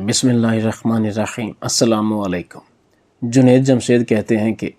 بسم اللہ الرحمن الرحیم۔ السلام علیکم۔ جنید جمشید کہتے ہیں کہ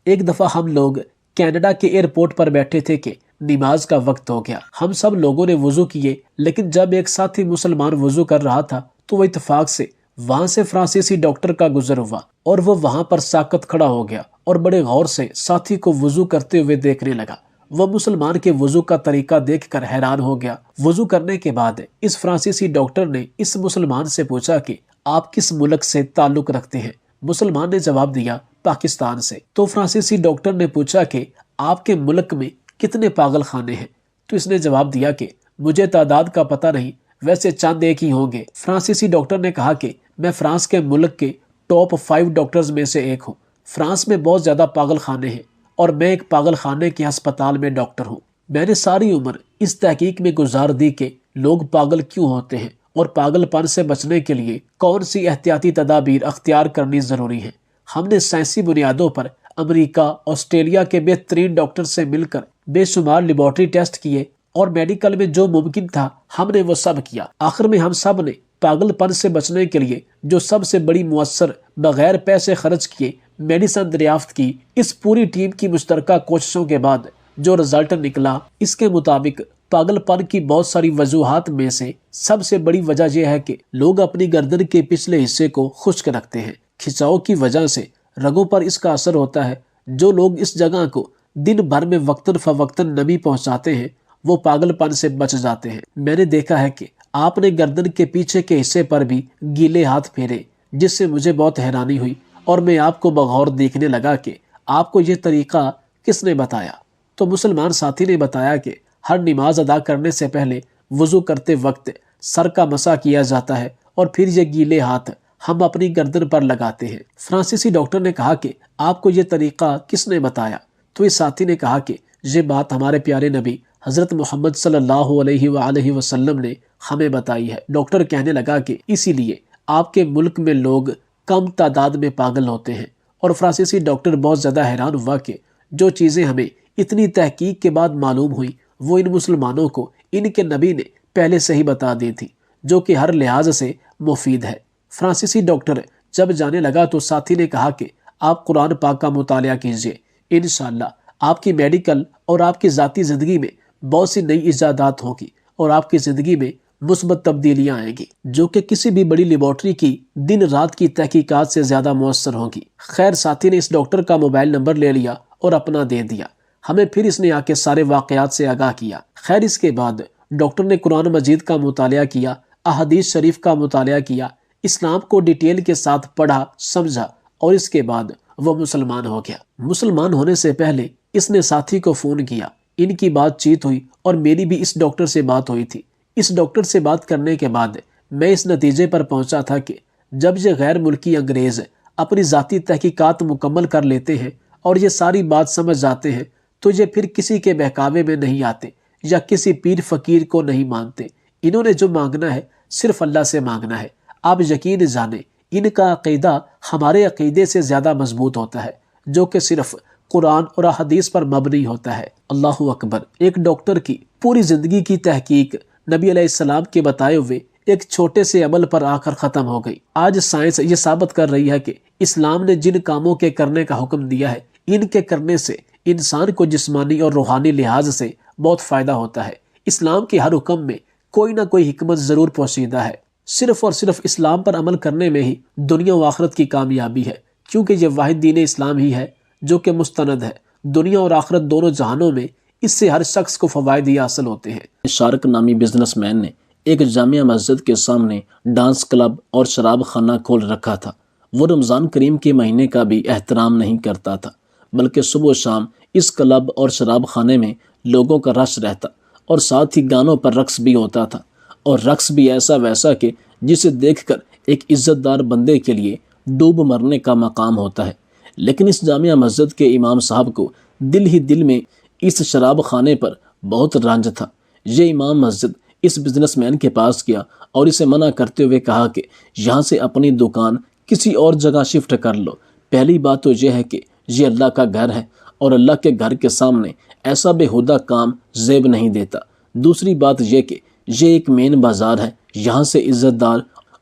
ایک دفعہ ہم لوگ کینیڈا کے ایئرپورٹ پر بیٹھے تھے کہ نماز کا وقت ہو گیا۔ ہم سب لوگوں نے وضو کیے، لیکن جب ایک ساتھی مسلمان وضو کر رہا تھا تو وہ اتفاق سے وہاں سے فرانسیسی ڈاکٹر کا گزر ہوا اور وہ وہاں پر ساکت کھڑا ہو گیا اور بڑے غور سے ساتھی کو وضو کرتے ہوئے دیکھنے لگا۔ وہ مسلمان کے وضو کا طریقہ دیکھ کر حیران ہو گیا۔ وضو کرنے کے بعد اس فرانسیسی ڈاکٹر نے اس مسلمان سے پوچھا کہ آپ کس ملک سے تعلق رکھتے ہیں؟ مسلمان نے جواب دیا پاکستان سے۔ تو فرانسیسی ڈاکٹر نے پوچھا کہ آپ کے ملک میں کتنے پاگل خانے ہیں؟ تو اس نے جواب دیا کہ مجھے تعداد کا پتہ نہیں، ویسے چند ایک ہی ہوں گے۔ فرانسیسی ڈاکٹر نے کہا کہ میں فرانس کے ملک کے ٹاپ 5 ڈاکٹرز میں سے ایک ہوں۔ فرانس میں بہت زیادہ پاگل خانے ہیں اور میں ایک پاگل خانے کے ہسپتال میں ڈاکٹر ہوں۔ میں نے ساری عمر اس تحقیق میں گزار دی کہ لوگ پاگل کیوں ہوتے ہیں اور پاگل پن سے بچنے کے لیے کون سی احتیاطی تدابیر اختیار کرنی ضروری ہے۔ ہم نے سائنسی بنیادوں پر امریکہ، آسٹریلیا کے بہترین ڈاکٹر سے مل کر بے شمار لیبارٹری ٹیسٹ کیے اور میڈیکل میں جو ممکن تھا ہم نے وہ سب کیا۔ آخر میں ہم سب نے پاگل پن سے بچنے کے لیے جو سب سے بڑی مؤثر بغیر پیسے خرچ کیے میڈیسن دریافت کی۔ اس پوری ٹیم کی مشترکہ کوششوں کے بعد جو رزلٹ نکلا، اس کے مطابق پاگل پن کی بہت ساری وجوہات میں سے سب سے بڑی وجہ یہ ہے کہ لوگ اپنی گردن کے پچھلے حصے کو خشک رکھتے ہیں۔ کھچاؤ کی وجہ سے رگوں پر اس کا اثر ہوتا ہے۔ جو لوگ اس جگہ کو دن بھر میں وقتاً فوقتاً نمی پہنچاتے ہیں وہ پاگل پن سے بچ جاتے ہیں۔ میں نے دیکھا ہے کہ آپ نے گردن کے پیچھے کے حصے پر بھی گیلے ہاتھ پھیرے، جس سے مجھے بہت حیرانی ہوئی اور میں آپ کو بغور دیکھنے لگا کہ آپ کو یہ طریقہ کس نے بتایا۔ تو مسلمان ساتھی نے بتایا کہ ہر نماز ادا کرنے سے پہلے وضو کرتے وقت سر کا مسح کیا جاتا ہے اور پھر یہ گیلے ہاتھ ہم اپنی گردن پر لگاتے ہیں۔ فرانسیسی ڈاکٹر نے کہا کہ آپ کو یہ طریقہ کس نے بتایا؟ تو اس ساتھی نے کہا کہ یہ بات ہمارے پیارے نبی حضرت محمد صلی اللہ علیہ وآلہ وسلم نے ہمیں بتائی ہے۔ ڈاکٹر کہنے لگا کہ اسی لیے آپ کے ملک میں لوگ کم تعداد میں پاگل ہوتے ہیں۔ اور فرانسیسی ڈاکٹر بہت زیادہ حیران ہوا کہ جو چیزیں ہمیں اتنی تحقیق کے بعد معلوم ہوئی وہ ان مسلمانوں کو ان کے نبی نے پہلے سے ہی بتا دی تھی، جو کہ ہر لحاظ سے مفید ہے۔ فرانسیسی ڈاکٹر جب جانے لگا تو ساتھی نے کہا کہ آپ قرآن پاک کا مطالعہ کیجئے، انشاءاللہ آپ کی میڈیکل اور آپ کی ذاتی زندگی میں بہت سی نئی ایجادات ہوں گی اور آپ کی زندگی میں مثبت تبدیلیاں آئیں گی، جو کہ کسی بھی بڑی لیبارٹری کی دن رات کی تحقیقات سے زیادہ مؤثر ہوں گی۔ خیر، ساتھی نے اس ڈاکٹر کا موبائل نمبر لے لیا اور اپنا دے دیا۔ ہمیں پھر اس نے آ کے سارے واقعات سے آگاہ کیا۔ خیر، اس کے بعد ڈاکٹر نے قرآن مجید کا مطالعہ کیا، احادیث شریف کا مطالعہ کیا، اسلام کو ڈیٹیل کے ساتھ پڑھا سمجھا اور اس کے بعد وہ مسلمان ہو گیا۔ مسلمان ہونے سے پہلے اس نے ساتھی کو فون کیا، ان کی بات چیت ہوئی اور میری بھی اس ڈاکٹر سے بات ہوئی تھی۔ اس ڈاکٹر سے بات کرنے کے بعد میں اس نتیجے پر پہنچا تھا کہ جب یہ غیر ملکی انگریز اپنی ذاتی تحقیقات مکمل کر لیتے ہیں اور یہ ساری بات سمجھ جاتے ہیں تو یہ پھر کسی کے بہکاوے میں نہیں آتے یا کسی پیر فقیر کو نہیں مانگتے۔ انہوں نے جو مانگنا ہے صرف اللہ سے مانگنا ہے۔ آپ یقین جانیں ان کا عقیدہ ہمارے عقیدے سے زیادہ مضبوط ہوتا ہے، جو کہ صرف قرآن اور احادیث پر مبنی ہوتا ہے۔ اللہ اکبر۔ ایک ڈاکٹر کی پوری زندگی کی تحقیق نبی علیہ السلام کے بتائے ہوئے ایک چھوٹے سے عمل پر آ کر ختم ہو گئی۔ آج سائنس یہ ثابت کر رہی ہے کہ اسلام نے جن کاموں کے کرنے کا حکم دیا ہے ان کے کرنے سے انسان کو جسمانی اور روحانی لحاظ سے بہت فائدہ ہوتا ہے۔ اسلام کے ہر حکم میں کوئی نہ کوئی حکمت ضرور پوشیدہ ہے۔ صرف اور صرف اسلام پر عمل کرنے میں ہی دنیا و آخرت کی کامیابی ہے، کیونکہ یہ واحد دین اسلام ہی ہے جو کہ مستند ہے۔ دنیا اور آخرت دونوں جہانوں میں اس سے ہر شخص کو فوائد ہی حاصل ہوتے ہیں۔ شارک نامی بزنس مین نے ایک جامع مسجد کے سامنے ڈانس کلب اور شراب خانہ کھول رکھا تھا۔ وہ رمضان کریم کے مہینے کا بھی احترام نہیں کرتا تھا، بلکہ صبح و شام اس کلب اور شراب خانے میں لوگوں کا رش رہتا اور ساتھ ہی گانوں پر رقص بھی ہوتا تھا، اور رقص بھی ایسا ویسا کہ جسے دیکھ کر ایک عزت دار بندے کے لیے ڈوب مرنے کا مقام ہوتا ہے۔ لیکن اس جامع مسجد کے امام صاحب کو دل ہی دل میں اس شراب خانے پر بہت رنج تھا۔ یہ امام مسجد اس بزنس مین کے پاس گیا اور اسے منع کرتے ہوئے کہا کہ یہاں سے اپنی دکان کسی اور جگہ شفٹ کر لو۔ پہلی بات تو یہ ہے کہ یہ اللہ کا گھر ہے اور اللہ کے گھر کے سامنے ایسا بےہودہ کام زیب نہیں دیتا۔ دوسری بات یہ کہ یہ ایک مین بازار ہے، یہاں سے عزت دار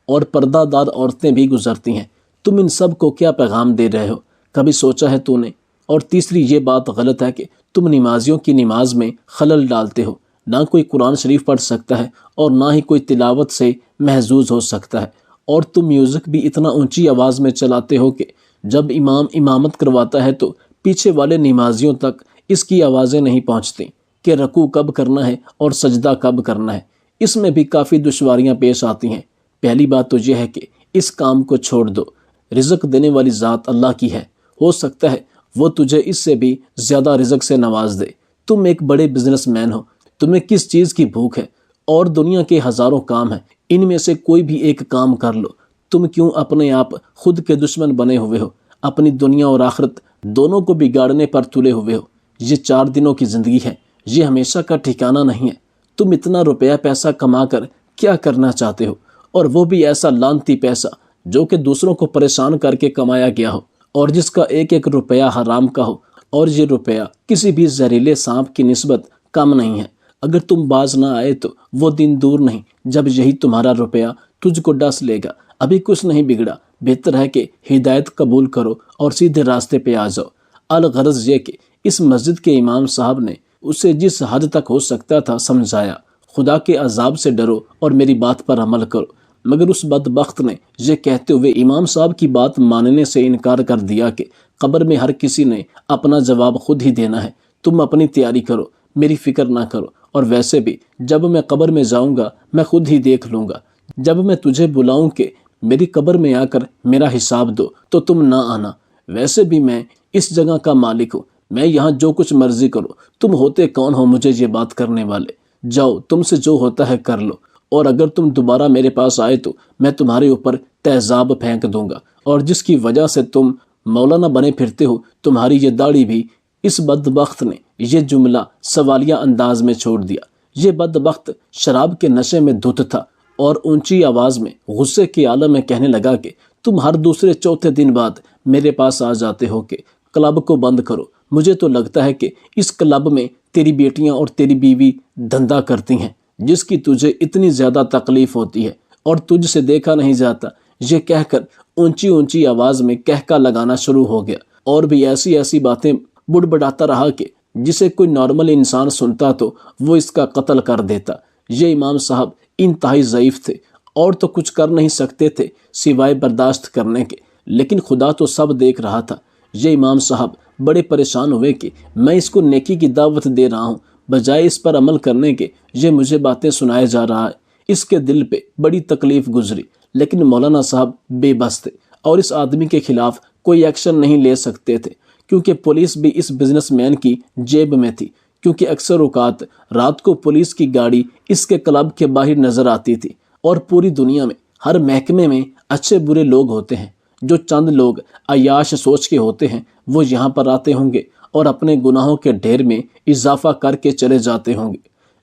اور پردہ دار عورتیں بھی گزرتی ہیں، تم ان سب کو کیا پیغام دے رہے ہو؟ کبھی سوچا ہے تو نے؟ اور تیسری یہ بات غلط ہے کہ تم نمازیوں کی نماز میں خلل ڈالتے ہو۔ نہ کوئی قرآن شریف پڑھ سکتا ہے اور نہ ہی کوئی تلاوت سے محظوظ ہو سکتا ہے، اور تم میوزک بھی اتنا اونچی آواز میں چلاتے ہو کہ جب امام امامت کرواتا ہے تو پیچھے والے نمازیوں تک اس کی آوازیں نہیں پہنچتی کہ رکوع کب کرنا ہے اور سجدہ کب کرنا ہے۔ اس میں بھی کافی دشواریاں پیش آتی ہیں۔ پہلی بات تو یہ ہے کہ اس کام کو چھوڑ دو، رزق دینے والی ذات اللہ کی ہے، ہو سکتا ہے وہ تجھے اس سے بھی زیادہ رزق سے نواز دے۔ تم ایک بڑے بزنس مین ہو، تمہیں کس چیز کی بھوک ہے؟ اور دنیا کے ہزاروں کام ہیں، ان میں سے کوئی بھی ایک کام کر لو۔ تم کیوں اپنے آپ خود کے دشمن بنے ہوئے ہو؟ اپنی دنیا اور آخرت دونوں کو بگاڑنے پر تلے ہوئے ہو۔ یہ 4 دنوں کی زندگی ہے، یہ ہمیشہ کا ٹھکانہ نہیں ہے۔ تم اتنا روپیہ پیسہ کما کر کیا کرنا چاہتے ہو؟ اور وہ بھی ایسا لعنتی پیسہ جو کہ دوسروں کو پریشان کر کے کمایا گیا ہو، اور جس کا ایک ایک روپیہ حرام کا ہو، اور یہ روپیہ کسی بھی زہریلے سانپ کی نسبت کم نہیں ہے۔ اگر تم باز نہ آئے تو وہ دن دور نہیں جب یہی تمہارا روپیہ تجھ کو ڈس لے گا۔ ابھی کچھ نہیں بگڑا، بہتر ہے کہ ہدایت قبول کرو اور سیدھے راستے پہ آ جاؤ۔ الغرض یہ کہ اس مسجد کے امام صاحب نے اسے جس حد تک ہو سکتا تھا سمجھایا، خدا کے عذاب سے ڈرو اور میری بات پر عمل کرو، مگر اس بدبخت نے یہ کہتے ہوئے امام صاحب کی بات ماننے سے انکار کر دیا کہ قبر میں ہر کسی نے اپنا جواب خود ہی دینا ہے، تم اپنی تیاری کرو، میری فکر نہ کرو، اور ویسے بھی جب میں قبر میں جاؤں گا میں خود ہی دیکھ لوں گا۔ جب میں تجھے بلاؤں کہ میری قبر میں آ کر میرا حساب دو تو تم نہ آنا۔ ویسے بھی میں اس جگہ کا مالک ہوں، میں یہاں جو کچھ مرضی کرو، تم ہوتے کون ہو مجھے یہ بات کرنے والے؟ جاؤ، تم سے جو ہوتا ہے کر لو، اور اگر تم دوبارہ میرے پاس آئے تو میں تمہارے اوپر تیزاب پھینک دوں گا، اور جس کی وجہ سے تم مولانا بنے پھرتے ہو، تمہاری یہ داڑھی بھی۔ اس بدبخت نے یہ جملہ سوالیہ انداز میں چھوڑ دیا۔ یہ بدبخت شراب کے نشے میں دھت تھا اور اونچی آواز میں غصے کے عالم میں کہنے لگا کہ تم ہر دوسرے چوتھے دن بعد میرے پاس آ جاتے ہو کہ کلب کو بند کرو۔ مجھے تو لگتا ہے کہ اس کلب میں تیری بیٹیاں اور تیری بیوی دھندا کرتی ہیں، جس کی تجھے اتنی زیادہ تکلیف ہوتی ہے اور تجھ سے دیکھا نہیں جاتا۔ یہ کہہ کر اونچی اونچی آواز میں کہکا لگانا شروع ہو گیا، اور بھی ایسی ایسی باتیں بڑبڑاتا رہا کہ جسے کوئی نارمل انسان سنتا تو وہ اس کا قتل کر دیتا۔ یہ امام صاحب انتہائی ضعیف تھے اور تو کچھ کر نہیں سکتے تھے سوائے برداشت کرنے کے، لیکن خدا تو سب دیکھ رہا تھا۔ یہ امام صاحب بڑے پریشان ہوئے کہ میں اس کو نیکی کی دعوت دے رہا ہوں، بجائے اس پر عمل کرنے کے یہ مجھے باتیں سنائے جا رہا ہے۔ اس کے دل پہ بڑی تکلیف گزری، لیکن مولانا صاحب بے بس تھے اور اس آدمی کے خلاف کوئی ایکشن نہیں لے سکتے تھے، کیونکہ پولیس بھی اس بزنس مین کی جیب میں تھی، کیونکہ اکثر اوقات رات کو پولیس کی گاڑی اس کے کلب کے باہر نظر آتی تھی۔ اور پوری دنیا میں ہر محکمے میں اچھے برے لوگ ہوتے ہیں، جو چند لوگ عیاش سوچ کے ہوتے ہیں وہ یہاں پر آتے ہوں گے اور اپنے گناہوں کے ڈھیر میں اضافہ کر کے چلے جاتے ہوں گے،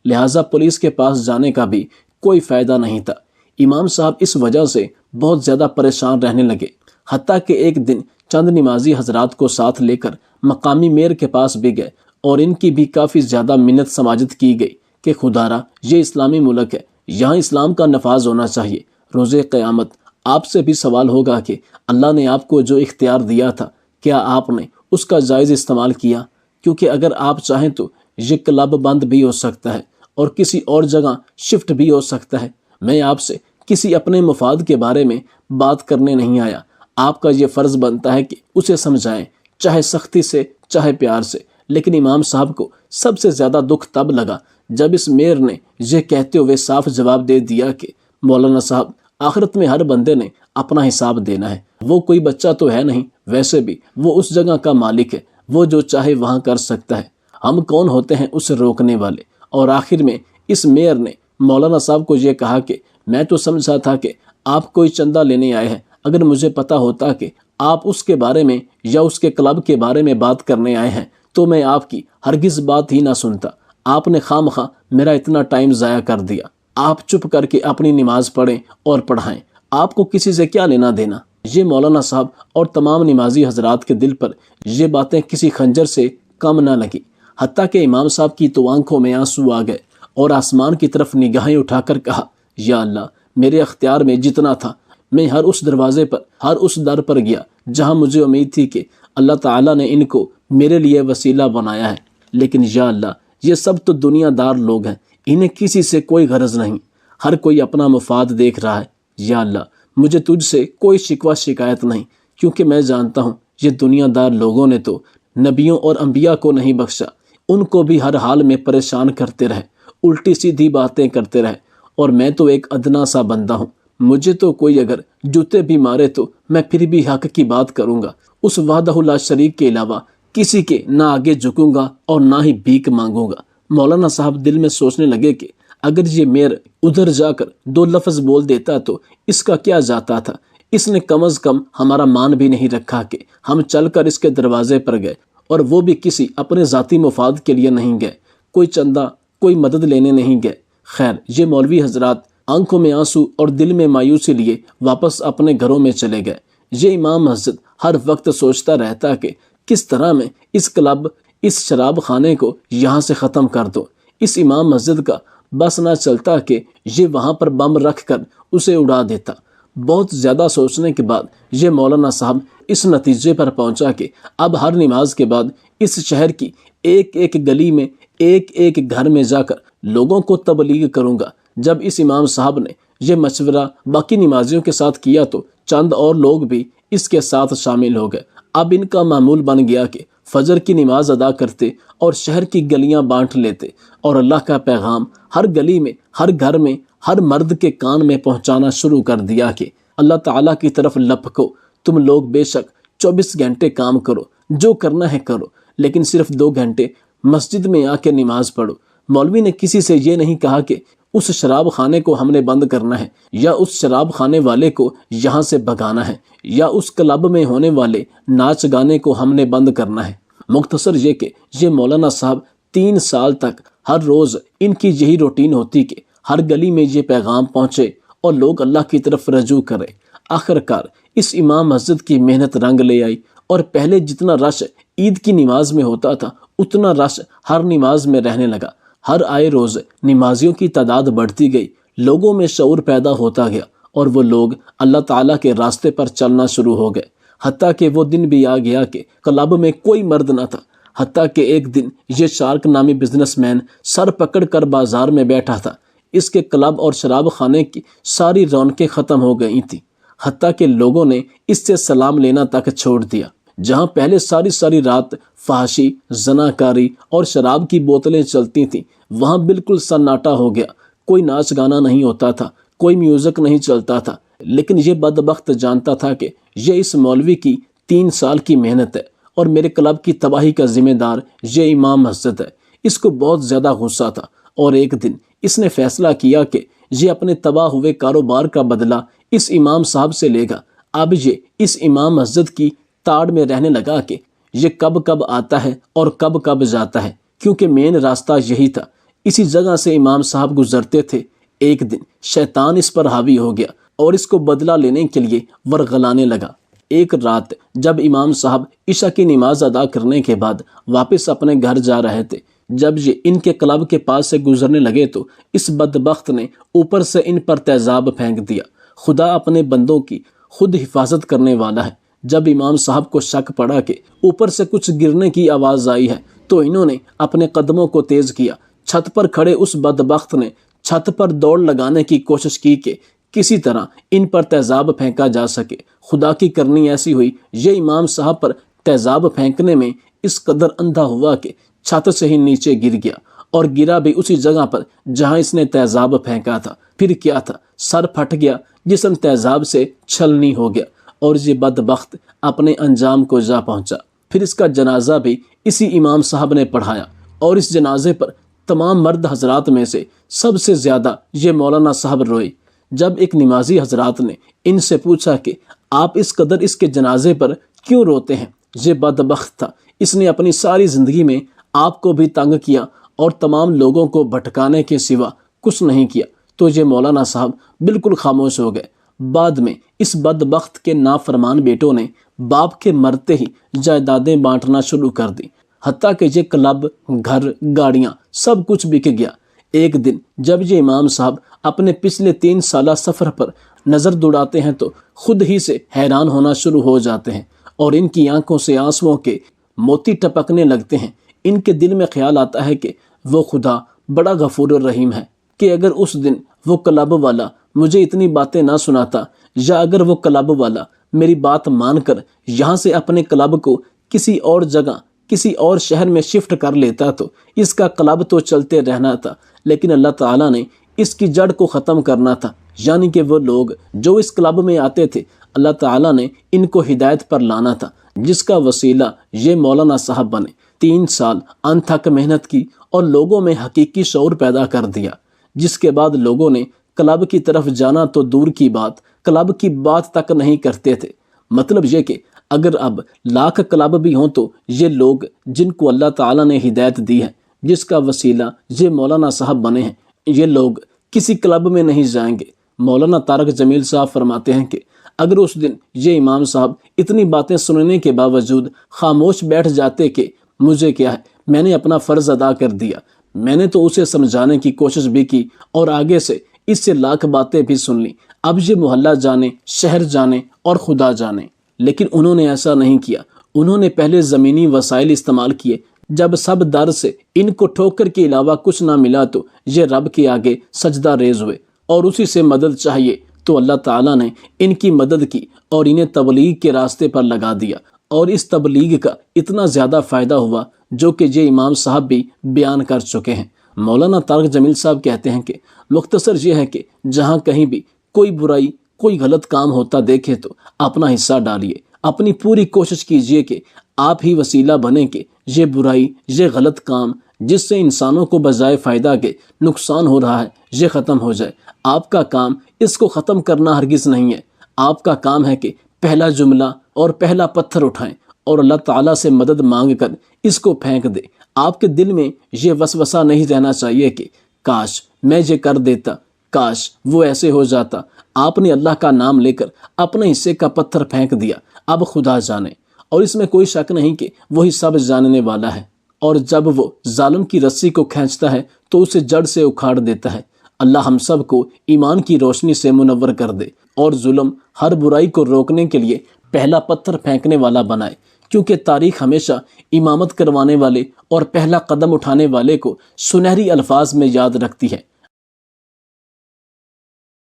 لہٰذا پولیس کے پاس جانے کا بھی کوئی فائدہ نہیں تھا۔ امام صاحب اس وجہ سے بہت زیادہ پریشان رہنے لگے، حتیٰ کہ ایک دن چند نمازی حضرات کو ساتھ لے کر مقامی میئر کے پاس بھی گئے، اور ان کی بھی کافی زیادہ منت سماجت کی گئی کہ خدارا یہ اسلامی ملک ہے، یہاں اسلام کا نفاذ ہونا چاہیے۔ روز قیامت آپ سے بھی سوال ہوگا کہ اللہ نے آپ کو جو اختیار دیا تھا کیا آپ نے اس کا جائز استعمال کیا؟ کیونکہ اگر آپ چاہیں تو یہ کلب بند بھی ہو سکتا ہے اور کسی اور جگہ شفٹ بھی ہو سکتا ہے۔ میں آپ سے کسی اپنے مفاد کے بارے میں بات کرنے نہیں آیا، آپ کا یہ فرض بنتا ہے کہ اسے سمجھائیں، چاہے سختی سے چاہے پیار سے۔ لیکن امام صاحب کو سب سے زیادہ دکھ تب لگا جب اس میئر نے یہ کہتے ہوئے صاف جواب دے دیا کہ مولانا صاحب، آخرت میں ہر بندے نے اپنا حساب دینا ہے، وہ کوئی بچہ تو ہے نہیں، ویسے بھی وہ اس جگہ کا مالک ہے، وہ جو چاہے وہاں کر سکتا ہے، ہم کون ہوتے ہیں اسے روکنے والے؟ اور آخر میں اس میئر نے مولانا صاحب کو یہ کہا کہ میں تو سمجھا تھا کہ آپ کوئی چندہ لینے آئے ہیں، اگر مجھے پتا ہوتا کہ آپ اس کے بارے میں یا اس کے کلب کے بارے میں بات کرنے آئے ہیں تو میں آپ کی ہرگز بات ہی نہ سنتا۔ آپ نے خواہ مخواہ میرا اتنا ٹائم ضائع کر دیا۔ آپ چپ کر کے اپنی نماز پڑھیں اور پڑھائیں، آپ کو کسی سے کیا لینا دینا؟ یہ مولانا صاحب اور تمام نمازی حضرات کے دل پر یہ باتیں کسی خنجر سے کم نہ لگی، حتیٰ کہ امام صاحب کی تو آنکھوں میں آنسو آ گئے اور آسمان کی طرف نگاہیں اٹھا کر کہا، یا اللہ، میرے اختیار میں جتنا تھا میں ہر اس دروازے پر، ہر اس در پر گیا جہاں مجھے امید تھی کہ اللہ تعالیٰ نے ان کو میرے لیے وسیلہ بنایا ہے، لیکن یا اللہ یہ سب تو دنیا دار لوگ ہیں، انہیں کسی سے کوئی غرض نہیں، ہر کوئی اپنا مفاد دیکھ رہا ہے۔ یا اللہ مجھے تجھ سے کوئی شکوہ شکایت نہیں، کیونکہ میں جانتا ہوں یہ دنیا دار لوگوں نے تو نبیوں اور انبیاء کو نہیں بخشا، ان کو بھی ہر حال میں پریشان کرتے رہے، الٹی سیدھی باتیں کرتے رہے، اور میں تو ایک ادنا سا بندہ ہوں، مجھے تو کوئی اگر جوتے بھی مارے تو میں پھر بھی حق کی بات کروں گا، اس وحدہ لا شریک کے علاوہ کسی کے نہ آگے جھکوں گا اور نہ ہی بھیک مانگوں گا۔ مولانا صاحب دل میں سوچنے لگے کہ اگر یہ میر ادھر جا کر 2 لفظ بول دیتا تو اس کا کیا جاتا تھا، اس نے کم از کم ہمارا مان بھی نہیں رکھا کہ ہم چل کر اس کے دروازے پر گئے، اور وہ بھی کسی اپنے ذاتی مفاد کے لیے نہیں گئے، کوئی چندہ، کوئی مدد لینے نہیں گئے۔ خیر یہ مولوی حضرات آنکھوں میں آنسو اور دل میں مایوسی لیے واپس اپنے گھروں میں چلے گئے۔ یہ امام مسجد ہر وقت سوچتا رہتا کہ کس طرح میں اس کلب، اس شراب خانے کو یہاں سے ختم کر دو۔ اس امام مسجد کا بس نہ چلتا کہ یہ وہاں پر بم رکھ کر اسے اڑا دیتا۔ بہت زیادہ سوچنے کے بعد یہ مولانا صاحب اس نتیجے پر پہنچا کہ اب ہر نماز کے بعد اس شہر کی ایک ایک گلی میں، ایک ایک گھر میں جا کر لوگوں کو تبلیغ کروں گا۔ جب اس امام صاحب نے یہ مشورہ باقی نمازیوں کے ساتھ کیا تو چند اور لوگ بھی اس کے ساتھ شامل ہو گئے۔ اب ان کا معمول بن گیا کہ فجر کی نماز ادا کرتے اور شہر کی گلیاں بانٹ لیتے، اور اللہ کا پیغام ہر گلی میں، ہر گھر میں، ہر مرد کے کان میں پہنچانا شروع کر دیا کہ اللہ تعالیٰ کی طرف لپکو، تم لوگ بے شک 24 گھنٹے کام کرو، جو کرنا ہے کرو، لیکن صرف 2 گھنٹے مسجد میں آ کے نماز پڑھو۔ مولوی نے کسی سے یہ نہیں کہا کہ اس شراب خانے کو ہم نے بند کرنا ہے، یا اس شراب خانے والے کو یہاں سے بھگانا ہے، یا اس کلب میں ہونے والے ناچ گانے کو ہم نے بند کرنا ہے۔ مختصر یہ کہ یہ مولانا صاحب 3 سال تک ہر روز ان کی یہی روٹین ہوتی کہ ہر گلی میں یہ پیغام پہنچے اور لوگ اللہ کی طرف رجوع کریں۔ آخرکار اس امام مسجد کی محنت رنگ لے آئی، اور پہلے جتنا رش عید کی نماز میں ہوتا تھا اتنا رش ہر نماز میں رہنے لگا۔ ہر آئے روز نمازیوں کی تعداد بڑھتی گئی، لوگوں میں شعور پیدا ہوتا گیا، اور وہ لوگ اللہ تعالیٰ کے راستے پر چلنا شروع ہو گئے۔ حتیٰ کہ وہ دن بھی آ گیا کہ کلب میں کوئی مرد نہ تھا، حتیٰ کہ ایک دن یہ شارک نامی بزنس مین سر پکڑ کر بازار میں بیٹھا تھا۔ اس کے کلب اور شراب خانے کی ساری رونقیں ختم ہو گئی تھیں، حتیٰ کہ لوگوں نے اس سے سلام لینا تک چھوڑ دیا۔ جہاں پہلے ساری رات فحاشی، زناکاری اور شراب کی بوتلیں چلتی تھیں، وہاں بالکل سناٹا ہو گیا، کوئی ناچ گانا نہیں ہوتا تھا، کوئی میوزک نہیں چلتا تھا۔ لیکن یہ بدبخت جانتا تھا کہ یہ اس مولوی کی 3 سال کی محنت ہے، اور میرے کلب کی تباہی کا ذمہ دار یہ امام مسجد ہے۔ اس کو بہت زیادہ غصہ تھا، اور ایک دن اس نے فیصلہ کیا کہ یہ اپنے تباہ ہوئے کاروبار کا بدلہ اس امام صاحب سے لے گا۔ اب یہ اس امام مسجد کی تاڑ میں رہنے لگا کہ یہ کب کب آتا ہے اور کب کب جاتا ہے، کیونکہ مین راستہ یہی تھا۔ اسی جگہ سے امام صاحب گزرتے تھے۔ ایک دن شیطان اس پر حاوی ہو گیا اور اس کو بدلہ لینے کے لیے ورغلانے لگا۔ ایک رات جب امام صاحب عشاء کی نماز ادا کرنے کے بعد واپس اپنے گھر جا رہے تھے، جب یہ ان کے کلب کے پاس سے گزرنے لگے تو اس بدبخت نے اوپر سے ان پر تیزاب پھینک دیا۔ خدا اپنے بندوں کی خود حفاظت کرنے والا ہے۔ جب امام صاحب کو شک پڑا کہ اوپر سے کچھ گرنے کی آواز آئی ہے تو انہوں نے اپنے قدموں کو تیز کیا۔ چھت پر کھڑے اس بدبخت نے چھت پر دوڑ لگانے کی کوشش کی کہ کسی طرح ان پر تیزاب پھینکا جا سکے۔ خدا کی کرنی ایسی ہوئی، یہ امام صاحب پر تیزاب پھینکنے میں اس قدر اندھا ہوا کہ چھت سے ہی نیچے گر گیا، اور گرا بھی اسی جگہ پر جہاں اس نے تیزاب پھینکا تھا۔ پھر کیا تھا، سر پھٹ گیا، جسم تیزاب سے چھلنی ہو گیا، اور یہ بدبخت اپنے انجام کو جا پہنچا۔ پھر اس کا جنازہ بھی اسی امام صاحب نے پڑھایا، اور اس جنازے پر تمام مرد حضرات میں سے سب سے زیادہ یہ مولانا صاحب روئے۔ جب ایک نمازی حضرات نے ان سے پوچھا کہ آپ اس قدر اس کے جنازے پر کیوں روتے ہیں؟ یہ بدبخت تھا، اس نے اپنی ساری زندگی میں آپ کو بھی تنگ کیا اور تمام لوگوں کو بھٹکانے کے سوا کچھ نہیں کیا۔ تو یہ مولانا صاحب بالکل خاموش ہو گئے۔ بعد میں اس بدبخت کے نافرمان بیٹوں نے باپ کے مرتے ہی جائیدادیں بانٹنا شروع کر دی، حتیٰ کہ یہ کلب، گھر، گاڑیاں سب کچھ بک گیا۔ ایک دن جب یہ امام صاحب اپنے پچھلے 3 سالہ سفر پر نظر دوڑاتے ہیں تو خود ہی سے حیران ہونا شروع ہو جاتے ہیں اور ان کی آنکھوں سے آنسوؤں کے موتی ٹپکنے لگتے ہیں۔ ان کے دل میں خیال آتا ہے کہ وہ خدا بڑا غفور الرحیم ہے، کہ اگر اس دن وہ کلب والا مجھے اتنی باتیں نہ سناتا، یا اگر وہ کلب والا میری بات مان کر یہاں سے اپنے کلب کو کسی اور جگہ کسی اور شہر میں شفٹ کر لیتا تو اس کا کلب تو چلتے رہنا تھا، لیکن اللہ تعالیٰ نے اس کی جڑ کو ختم کرنا تھا، یعنی کہ وہ لوگ جو اس کلب میں آتے تھے اللہ تعالیٰ نے ان کو ہدایت پر لانا تھا، جس کا وسیلہ یہ مولانا صاحب بنے۔ 3 سال انتھک محنت کی اور لوگوں میں حقیقی شعور پیدا کر دیا، جس کے بعد لوگوں نے کلب کی طرف جانا تو دور کی بات، کلب کی بات تک نہیں کرتے تھے۔ مطلب یہ کہ اگر اب لاکھ کلب بھی ہوں تو یہ لوگ جن کو اللہ تعالیٰ نے ہدایت دی ہے، جس کا وسیلہ یہ مولانا صاحب بنے ہیں، یہ لوگ کسی کلب میں نہیں جائیں گے۔ مولانا طارق جمیل صاحب فرماتے ہیں کہ اگر اس دن یہ امام صاحب اتنی باتیں سننے کے باوجود خاموش بیٹھ جاتے کہ مجھے کیا ہے، میں نے اپنا فرض ادا کر دیا، میں نے تو اسے سمجھانے کی کوشش بھی کی اور آگے سے اس سے لاکھ باتیں بھی سن لی، اب یہ محلہ جانے، شہر جانے اور خدا جانے، لیکن انہوں نے ایسا نہیں کیا۔ انہوں نے پہلے زمینی وسائل استعمال کیے، جب سب در سے ان کو ٹھوکر کے علاوہ کچھ نہ ملا تو یہ رب کے آگے سجدہ ریز ہوئے اور اسی سے مدد چاہیے تو اللہ تعالیٰ نے ان کی مدد کی اور انہیں تبلیغ کے راستے پر لگا دیا، اور اس تبلیغ کا اتنا زیادہ فائدہ ہوا جو کہ یہ امام صاحب بھی بیان کر چکے ہیں۔ مولانا طارق جمیل صاحب کہتے ہیں کہ مختصر یہ ہے کہ جہاں کہیں بھی کوئی برائی، کوئی غلط کام ہوتا دیکھے تو اپنا حصہ ڈالیے، اپنی پوری کوشش کیجئے کہ آپ ہی وسیلہ بنیں کہ یہ برائی، یہ غلط کام جس سے انسانوں کو بجائے فائدہ کے نقصان ہو رہا ہے، یہ ختم ہو جائے۔ آپ کا کام اس کو ختم کرنا ہرگز نہیں ہے، آپ کا کام ہے کہ پہلا جملہ اور پہلا پتھر اٹھائیں اور اللہ تعالیٰ سے مدد مانگ کر اس کو پھینک دیں۔ آپ کے دل میں یہ وسوسہ نہیں رہنا چاہیے کہ کاش میں یہ کر دیتا، کاش وہ ایسے ہو جاتا۔ آپ نے اللہ کا نام لے کر اپنے حصے کا پتھر پھینک دیا، اب خدا جانے، اور اس میں کوئی شک نہیں کہ وہی سب جاننے والا ہے، اور جب وہ ظالم کی رسی کو کھینچتا ہے تو اسے جڑ سے اکھاڑ دیتا ہے۔ اللہ ہم سب کو ایمان کی روشنی سے منور کر دے اور ظلم، ہر برائی کو روکنے کے لیے پہلا پتھر پھینکنے والا بنائے، کیونکہ تاریخ ہمیشہ امامت کروانے والے اور پہلا قدم اٹھانے والے کو سنہری الفاظ میں یاد رکھتی ہے۔